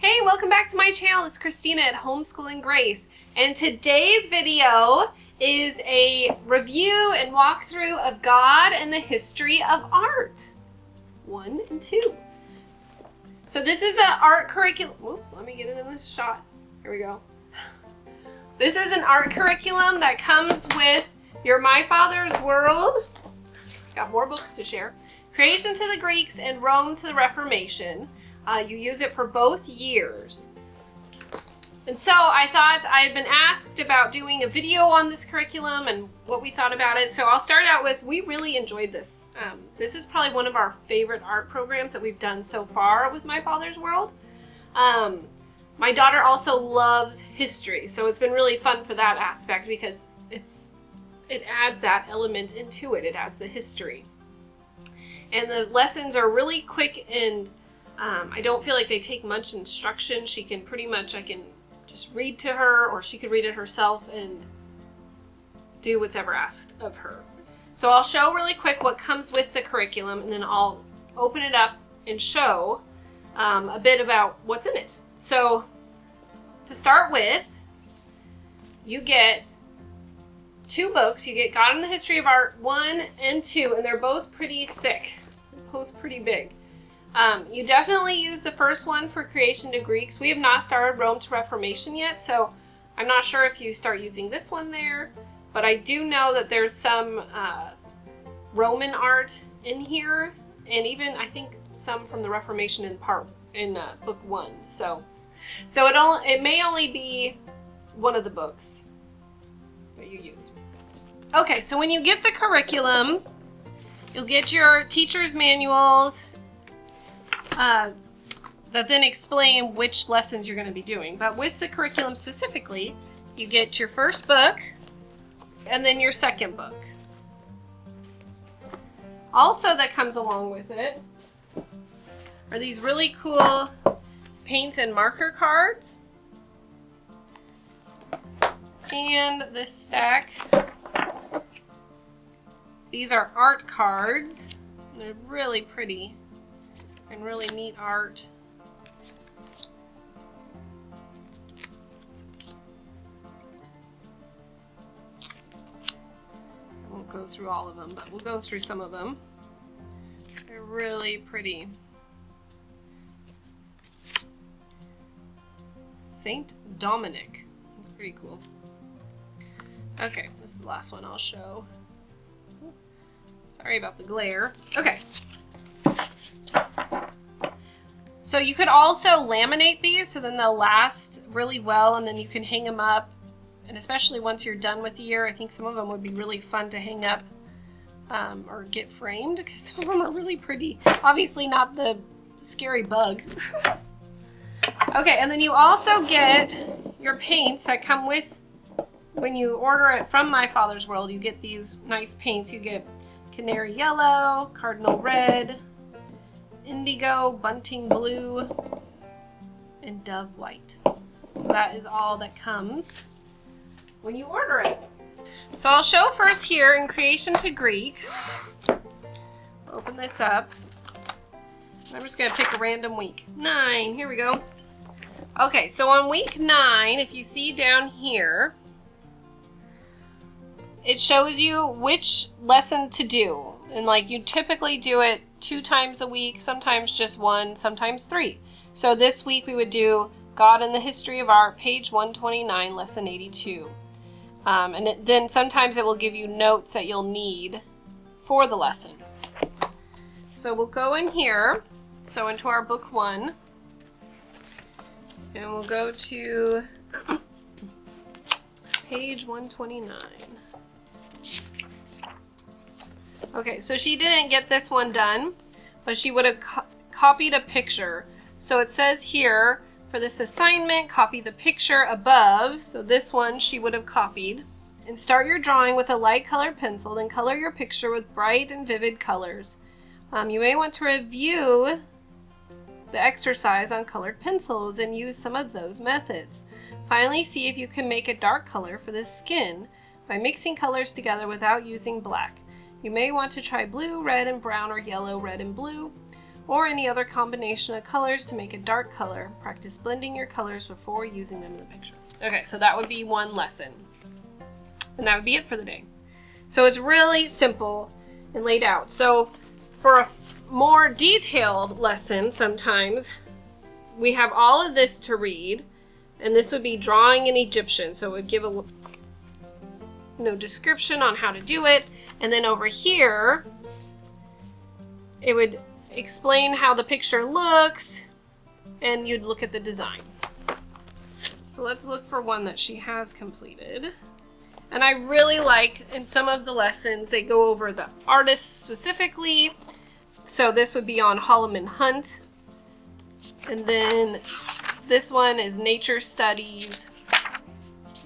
Hey, welcome back to my channel. It's Christina at Homeschooling Grace, and today's video is a review and walkthrough of God and the History of Art 1 and 2. So this is an art curriculum. Whoop, let me get it in this shot. Here we go. This is an art curriculum that comes with your My Father's World. Got more books to share. Creation to the Greeks and Rome to the Reformation. You use it for both years. And so I thought I had been asked about doing a video on this curriculum and what we thought about it. So I'll start out with, we really enjoyed this. This is probably one of our favorite art programs that we've done so far with My Father's World. My daughter also loves history, so it's been really fun for that aspect because it adds that element into it. It adds the history. And the lessons are really quick, and I don't feel like they take much instruction. She can pretty much, I can just read to her, or she could read it herself and do what's ever asked of her. So I'll show really quick what comes with the curriculum, and then I'll open it up and show a bit about what's in it. So to start with, you get 2 books. You get God and the History of Art 1 and 2, and they're both pretty thick, both pretty big. You definitely use the first one for Creation to Greeks. We have not started Rome to Reformation yet, so I'm not sure if you start using this one there, but I do know that there's some Roman art in here, and even I think some from the Reformation in book 1. So it may only be one of the books that you use. Okay, so when you get the curriculum, you'll get your teacher's manuals that then explain which lessons you're going to be doing. But with the curriculum specifically, you get your first book and then your second book. Also that comes along with it are these really cool paint and marker cards. And this stack, these are art cards. They're really pretty and really neat art. I won't go through all of them, but we'll go through some of them. They're really pretty. Saint Dominic. That's pretty cool. Okay, this is the last one I'll show. Sorry about the glare. Okay. So you could also laminate these so then they'll last really well, and then you can hang them up. And especially once you're done with the year, I think some of them would be really fun to hang up or get framed because some of them are really pretty. Obviously not the scary bug. Okay, and then you also get your paints that come with, when you order it from My Father's World, you get these nice paints. You get canary yellow, cardinal red, indigo, bunting blue, and dove white. So that is all that comes when you order it. So I'll show first here in Creation to Greeks. Open this up. I'm just going to pick a random week. 9, here we go. Okay, so on week 9, if you see down here, it shows you which lesson to do. And like you typically do it 2 times a week, sometimes just 1, sometimes 3. So this week we would do God and the History of Art, page 129, lesson 82. Then sometimes it will give you notes that you'll need for the lesson. So we'll go in here, so into our book 1, and we'll go to page 129. Okay, so she didn't get this one done, but she would have copied a picture. So it says here, for this assignment, copy the picture above. So this one she would have copied. And start your drawing with a light colored pencil, then color your picture with bright and vivid colors. You may want to review the exercise on colored pencils and use some of those methods. Finally, see if you can make a dark color for the skin by mixing colors together without using black. You may want to try blue, red, and brown, or yellow, red, and blue. or any other combination of colors to make a dark color. Practice blending your colors before using them in the picture. Okay, so that would be one lesson. And that would be it for the day. So it's really simple and laid out. So for a more detailed lesson, sometimes we have all of this to read, and this would be drawing in Egyptian. So it would give a description on how to do it. And then over here, it would explain how the picture looks, and you'd look at the design. So let's look for one that she has completed. And I really like, in some of the lessons, they go over the artists specifically. So this would be on Holloman Hunt. And then this one is nature studies.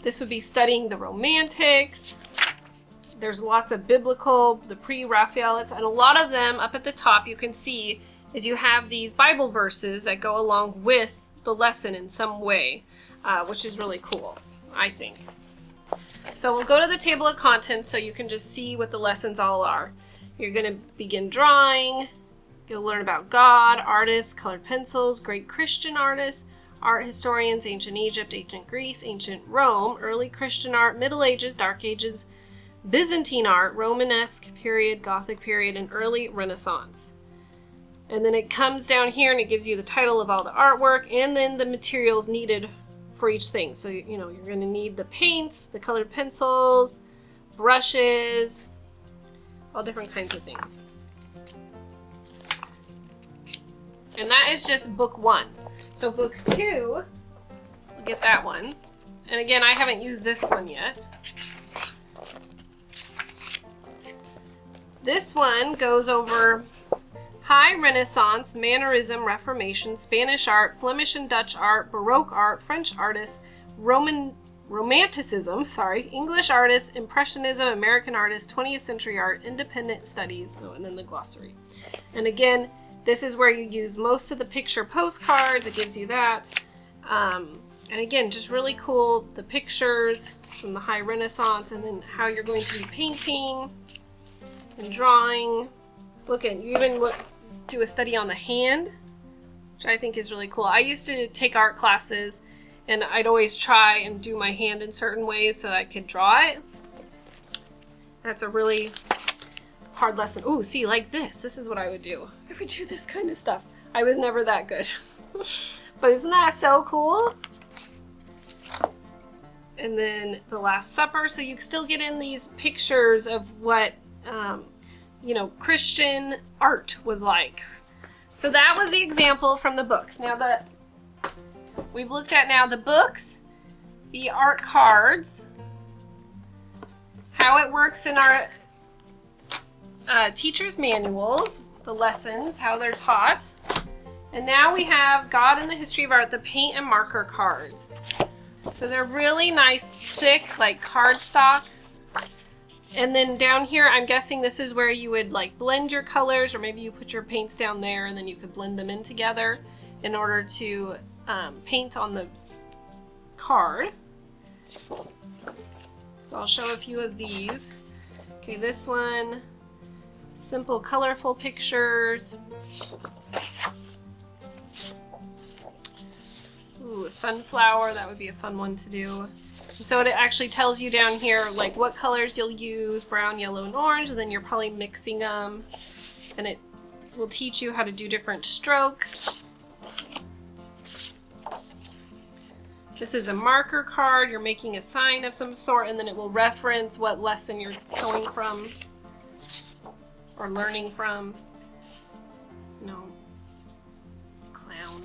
This would be studying the Romantics. There's lots of biblical, the pre-Raphaelites, and a lot of them up at the top you can see is you have these Bible verses that go along with the lesson in some way, which is really cool, I think. So we'll go to the table of contents so you can just see what the lessons all are. You're going to begin drawing. You'll learn about God, artists, colored pencils, great Christian artists, art historians, ancient Egypt, ancient Greece, ancient Rome, early Christian art, Middle Ages, Dark Ages, Byzantine art, Romanesque period, Gothic period, and early Renaissance. And then it comes down here and it gives you the title of all the artwork and then the materials needed for each thing. So, you're going to need the paints, the colored pencils, brushes, all different kinds of things. And that is just book 1. So book 2, we'll get that one. And again, I haven't used this one yet. This one goes over High Renaissance, Mannerism, Reformation, Spanish art, Flemish and Dutch art, Baroque art, French artists, Romanticism, English artists, Impressionism, American artists, 20th century art, independent studies, and then the glossary. And again, this is where you use most of the picture postcards. It gives you that. And again, just really cool, the pictures from the High Renaissance and then how you're going to be painting and drawing. You even do a study on the hand, which I think is really cool. I used to take art classes and I'd always try and do my hand in certain ways so I could draw it. That's a really hard lesson. Ooh, see, like this. This is what I would do. I would do this kind of stuff. I was never that good. But isn't that so cool? And then the Last Supper. So you still get in these pictures of what Christian art was like. So that was the example from the books. Now we've looked at now the books, the art cards, how it works in our teacher's manuals, the lessons, how they're taught. And now we have God in the History of Art, the paint and marker cards. So they're really nice, thick, like cardstock. And then down here, I'm guessing this is where you would blend your colors, or maybe you put your paints down there and then you could blend them in together in order to paint on the card. So I'll show a few of these. Okay, this one, simple, colorful pictures. Ooh, a sunflower, that would be a fun one to do. So it actually tells you down here what colors you'll use, brown, yellow, and orange, and then you're probably mixing them. And it will teach you how to do different strokes. This is a marker card. You're making a sign of some sort, and then it will reference what lesson you're going from or learning from. No. Clown.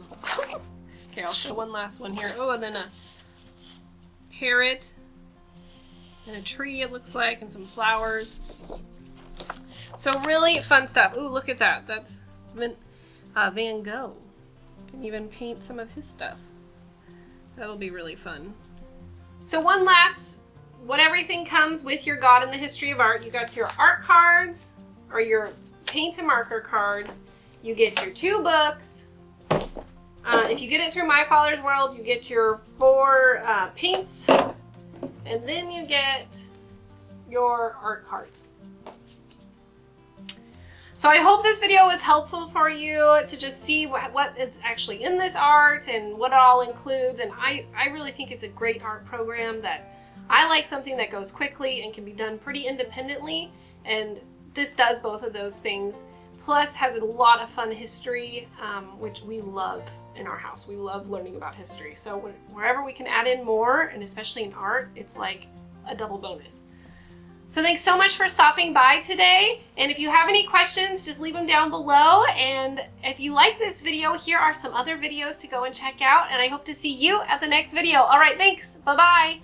Okay, I'll show one last one here. Oh, and then a parrot and a tree, it looks like, and some flowers. So really fun stuff. Ooh, look at that. That's Van Gogh. You can even paint some of his stuff. That'll be really fun. So one last, what everything comes with your God in the History of Art. You got your art cards, or your paint and marker cards. You get your 2 books. If you get it through My Father's World, you get your 4 paints, and then you get your art cards. So I hope this video was helpful for you to just see what is actually in this art and what it all includes. And I really think it's a great art program that I like, something that goes quickly and can be done pretty independently. And this does both of those things. Plus has a lot of fun history, which we love in our house. We love learning about history. So wherever we can add in more, and especially in art, it's like a double bonus. So thanks so much for stopping by today. And if you have any questions, just leave them down below. And if you like this video, here are some other videos to go and check out. And I hope to see you at the next video. All right, thanks. Bye-bye.